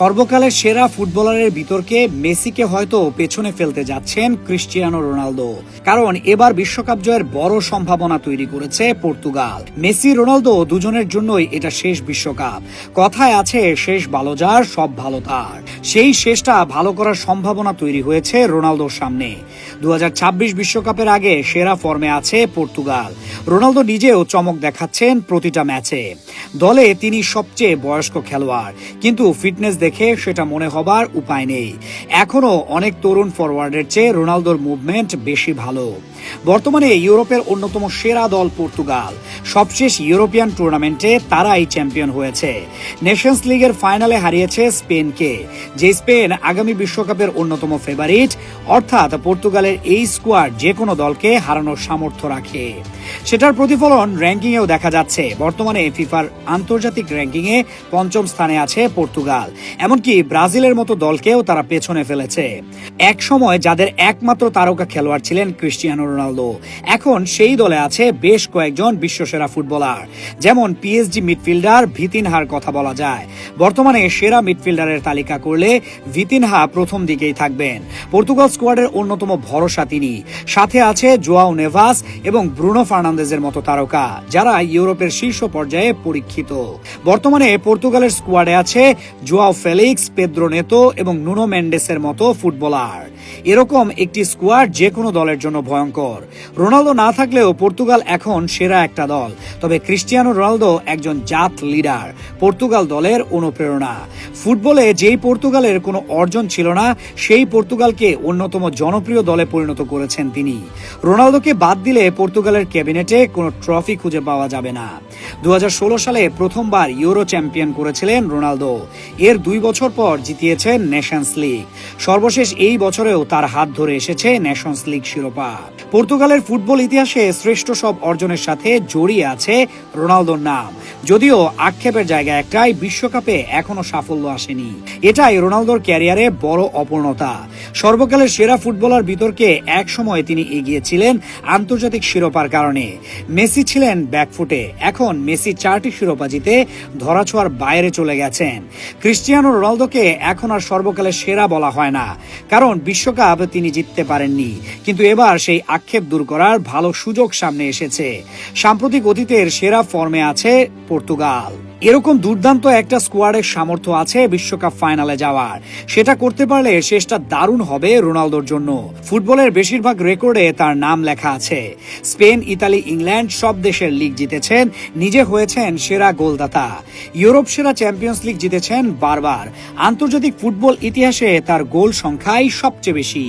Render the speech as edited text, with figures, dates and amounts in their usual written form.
সর্বকালের সেরা ফুটবলারের বিতর্কে মেসিকে হয়তো পেছনে ফেলতে যাচ্ছেন ক্রিস্টিয়ানো রোনালদো। কারণ এবার বিশ্বকাপ জয়ের বড় সম্ভাবনা তৈরি করেছে পর্তুগাল। মেসি রোনালদো দুজনের জন্যই এটা শেষ বিশ্বকাপ। কথায় আছে শেষ ভালো যার সব ভালো তার। সেই শেষটা ভালো করার সম্ভাবনা তৈরি হয়েছে রোনালদোর সামনে। 2026 বিশ্বকাপের আগে সেরা ফর্মে আছে পর্তুগাল। রোনালদো নিজেও চমক দেখাচ্ছেন প্রতিটা ম্যাচে। দলে তিনি সবচেয়ে বয়স্ক খেলোয়াড়, কিন্তু ফিটনেস দেখে সেটা মনে হবার উপায় নেই। এখনো অনেক তরুণ ফরওয়ার্ডের চেয়ে রোনালদোর মুভমেন্ট বেশি ভালো। বর্তমানে ইউরোপের অন্যতম সেরা দল পর্তুগাল। সবশেষ ইউরোপিয়ান টুর্নামেন্টে তারাই চ্যাম্পিয়ন হয়েছে। নেশনস লিগের ফাইনালে হারিয়েছে স্পেনকে, যে স্পেন আগামী বিশ্বকাপের অন্যতম ফেভারিট। অর্থাৎ পর্তুগালের এই স্কোয়াড যে কোনো দলকে হারানোর সামর্থ্য রাখে। সেটার প্রতিফলন র্যাঙ্কিংয়েও দেখা যাচ্ছে। বর্তমানে ফিফার আন্তর্জাতিক র্যাঙ্কিংয়ে পঞ্চম স্থানে আছে পর্তুগাল। এমনকি ব্রাজিলের মতো দলকেও তারা পেছনে ফেলেছে। এক সময় যাদের একমাত্র তারকা খেলোয়াড় ছিলেন ক্রিস্টিয়ানো রোনালদো, এখন সেই দলে আছে বেশ কয়েকজন বিশ্বসেরা ফুটবলার। যেমন পিএসজি মিডফিল্ডার ভিতিনহার কথা বলা যায়। বর্তমানে সেরা মিডফিল্ডারের তালিকা করলে ভিতিনহা প্রথম দিকেই থাকবেন। পর্তুগাল স্কোয়াডের অন্যতম ভরসা তিনি। সাথে আছে জোয়াও নেভাস এবং ব্রুনো ফার্নান্দেজের মতো তারকা, যারা ইউরোপের শীর্ষ পর্যায়ে পরীক্ষিত। বর্তমানে পর্তুগালের স্কোয়াডে আছে জোয়াও ফেলিক্স, পেদ্রো নেতো এবং নুনো মেন্ডেসের মতো ফুটবলার। এরকম একটি স্কোয়াড যে কোনো দলের জন্য ভয়ঙ্কর। রোনালদো না থাকলেও পর্তুগাল এখন সেরা একটা দল। তবে ক্রিস্টিয়ানো রোনালদো একজন জাত লিডার, পর্তুগাল দলের অনুপ্রেরণা। ফুটবলে যেই পর্তুগালের কোনো অর্জন ছিল না, সেই পর্তুগালকে অন্যতম জনপ্রিয় দলে পরিণত করেছেন তিনি। রোনালদোকে বাদ দিলে পর্তুগালের ক্যাবিনেটে কোনো ট্রফি খুঁজে পাওয়া যাবে না। 2016 সালে প্রথমবার ইউরো চ্যাম্পিয়ন করেছিলেন রোনালদো। এর 2 বছর পর জিতিয়েছেন নেশনস লিগ। সর্বশেষ এই বছরেও তার হাত ধরে এসেছে নেশনস লিগ শিরোপা। পর্তুগালের ফুটবল ইতিহাসে শ্রেষ্ঠ সব অর্জনের সাথে জড়িয়ে আছে রোনালদোর নাম। যদিও আক্ষেপের জায়গা একটাই, বিশ্বকাপে এখনো সাফল্য আসেনি। এটাই রোনালদোর ক্যারিয়ারে বড় অপূর্ণতা। সর্বকালের সেরা ফুটবলার বিতর্কে এক সময় তিনি এগিয়েছিলেন আন্তর্জাতিক শিরোপার কারণে। মেসি ছিলেন ব্যাকফুটে। এখন মেসি 4টি শিরোপা জিতে ধরাছোঁয়ার বাইরে চলে গেছেন। ক্রিস্টিয়ানো রোনালদোকে এখন আর সর্বকালের সেরা বলা হয় না, কারণ বিশ্বকাপ তিনি জিততে পারেননি। কিন্তু এবার সেই আক্ষেপ দূর করার ভালো সুযোগ সামনে এসেছে। সাম্প্রতিক অতীতের সেরা ফর্মে আছে পর্তুগাল। এরকম দুর্দান্ত একটা স্কোয়াডের সামর্থ্য আছে বিশ্বকাপ ফাইনালে যাওয়ার। সেটা করতে পারলে শেষটা দারুণ হবে রোনালদোর জন্য। ফুটবলের বেশিরভাগ রেকর্ডে তার নাম লেখা আছে। স্পেন, ইতালি, ইংল্যান্ড সব দেশের লিগ জিতেছেন, নিজে হয়েছেন সেরা গোলদাতা। ইউরোপ সেরা চ্যাম্পিয়ন্স লিগ জিতেছেন বারবার। আন্তর্জাতিক ফুটবল ইতিহাসে তার গোল সংখ্যাই সবচেয়ে বেশি।